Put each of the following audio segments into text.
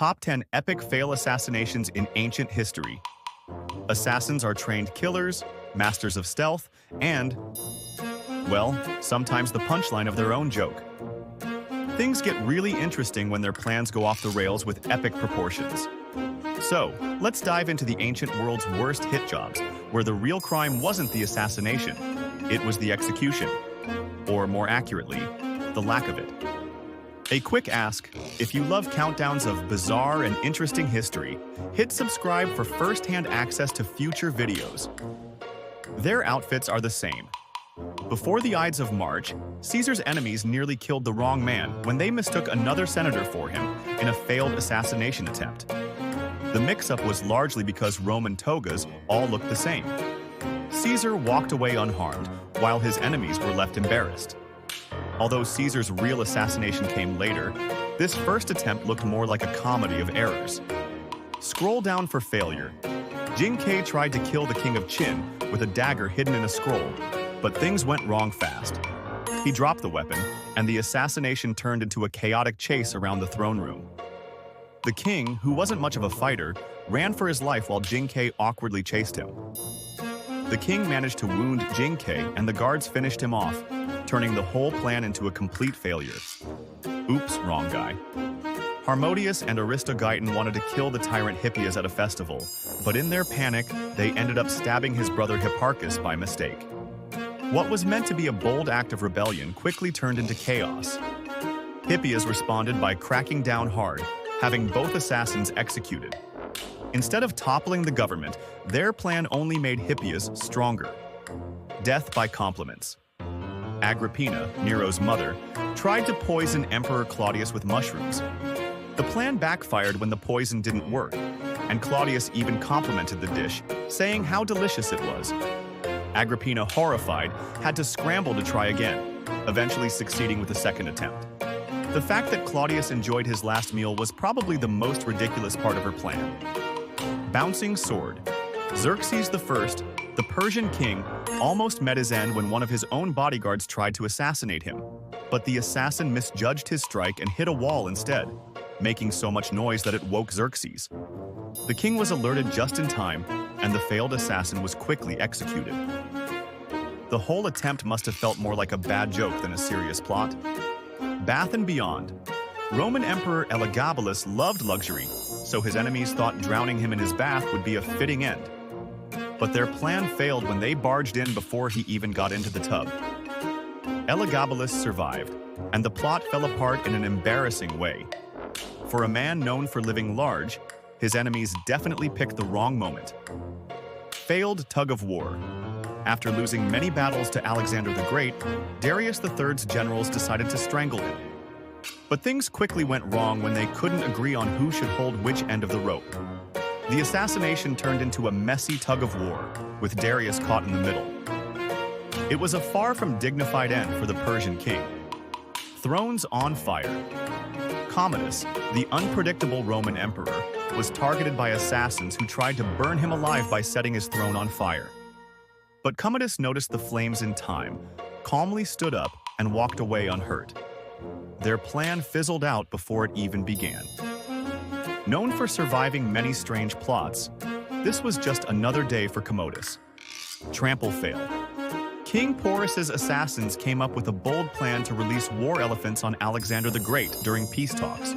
Top 10 Epic Fail Assassinations in Ancient History. Assassins are trained killers, masters of stealth, and, well, sometimes the punchline of their own joke. Things get really interesting when their plans go off the rails with epic proportions. So, let's dive into the ancient world's worst hit jobs, where the real crime wasn't the assassination, it was the execution. Or more accurately, the lack of it. A quick ask, if you love countdowns of bizarre and interesting history, hit subscribe for first-hand access to future videos. Their outfits are the same. Before the Ides of March, Caesar's enemies nearly killed the wrong man when they mistook another senator for him in a failed assassination attempt. The mix-up was largely because Roman togas all looked the same. Caesar walked away unharmed, while his enemies were left embarrassed. Although Caesar's real assassination came later, this first attempt looked more like a comedy of errors. Scroll down for failure. Jin-Kay tried to kill the king of Qin with a dagger hidden in a scroll, but things went wrong fast. He dropped the weapon, and the assassination turned into a chaotic chase around the throne room. The king, who wasn't much of a fighter, ran for his life while Jin-Kay awkwardly chased him. The king managed to wound Jin-Kay, and the guards finished him off, turning the whole plan into a complete failure. Oops, wrong guy. Harmodius and Aristogeiton wanted to kill the tyrant Hippias at a festival, but in their panic, they ended up stabbing his brother Hipparchus by mistake. What was meant to be a bold act of rebellion quickly turned into chaos. Hippias responded by cracking down hard, having both assassins executed. Instead of toppling the government, their plan only made Hippias stronger. Death by compliments. Agrippina, Nero's mother, tried to poison Emperor Claudius with mushrooms. The plan backfired when the poison didn't work, and Claudius even complimented the dish, saying how delicious it was. Agrippina, horrified, had to scramble to try again, eventually succeeding with a second attempt. The fact that Claudius enjoyed his last meal was probably the most ridiculous part of her plan. Bouncing sword. Xerxes I, the Persian king, almost met his end when one of his own bodyguards tried to assassinate him. But the assassin misjudged his strike and hit a wall instead, making so much noise that it woke Xerxes. The king was alerted just in time, and the failed assassin was quickly executed. The whole attempt must have felt more like a bad joke than a serious plot. Bath and beyond. Roman Emperor Elagabalus loved luxury, so his enemies thought drowning him in his bath would be a fitting end. But their plan failed when they barged in before he even got into the tub. Elagabalus survived, and the plot fell apart in an embarrassing way. For a man known for living large, his enemies definitely picked the wrong moment. Failed tug of war. After losing many battles to Alexander the Great, Darius III's generals decided to strangle him. But things quickly went wrong when they couldn't agree on who should hold which end of the rope. The assassination turned into a messy tug of war, with Darius caught in the middle. It was a far from dignified end for the Persian king. Thrones on fire. Commodus, the unpredictable Roman emperor, was targeted by assassins who tried to burn him alive by setting his throne on fire. But Commodus noticed the flames in time, calmly stood up, and walked away unhurt. Their plan fizzled out before it even began. Known for surviving many strange plots, this was just another day for Commodus. Trample fail. King Porus's assassins came up with a bold plan to release war elephants on Alexander the Great during peace talks.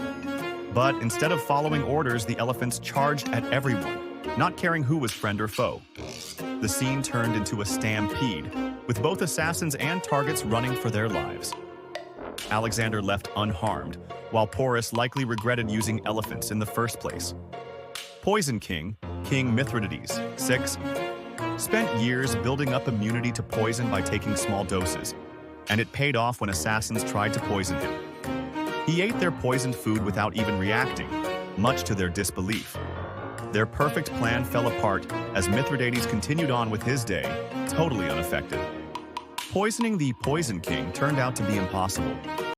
But instead of following orders, the elephants charged at everyone, not caring who was friend or foe. The scene turned into a stampede, with both assassins and targets running for their lives. Alexander left unharmed, while Porus likely regretted using elephants in the first place. Poison King, King Mithridates VI, spent years building up immunity to poison by taking small doses, and it paid off when assassins tried to poison him. He ate their poisoned food without even reacting, much to their disbelief. Their perfect plan fell apart as Mithridates continued on with his day, totally unaffected. Poisoning the Poison King turned out to be impossible,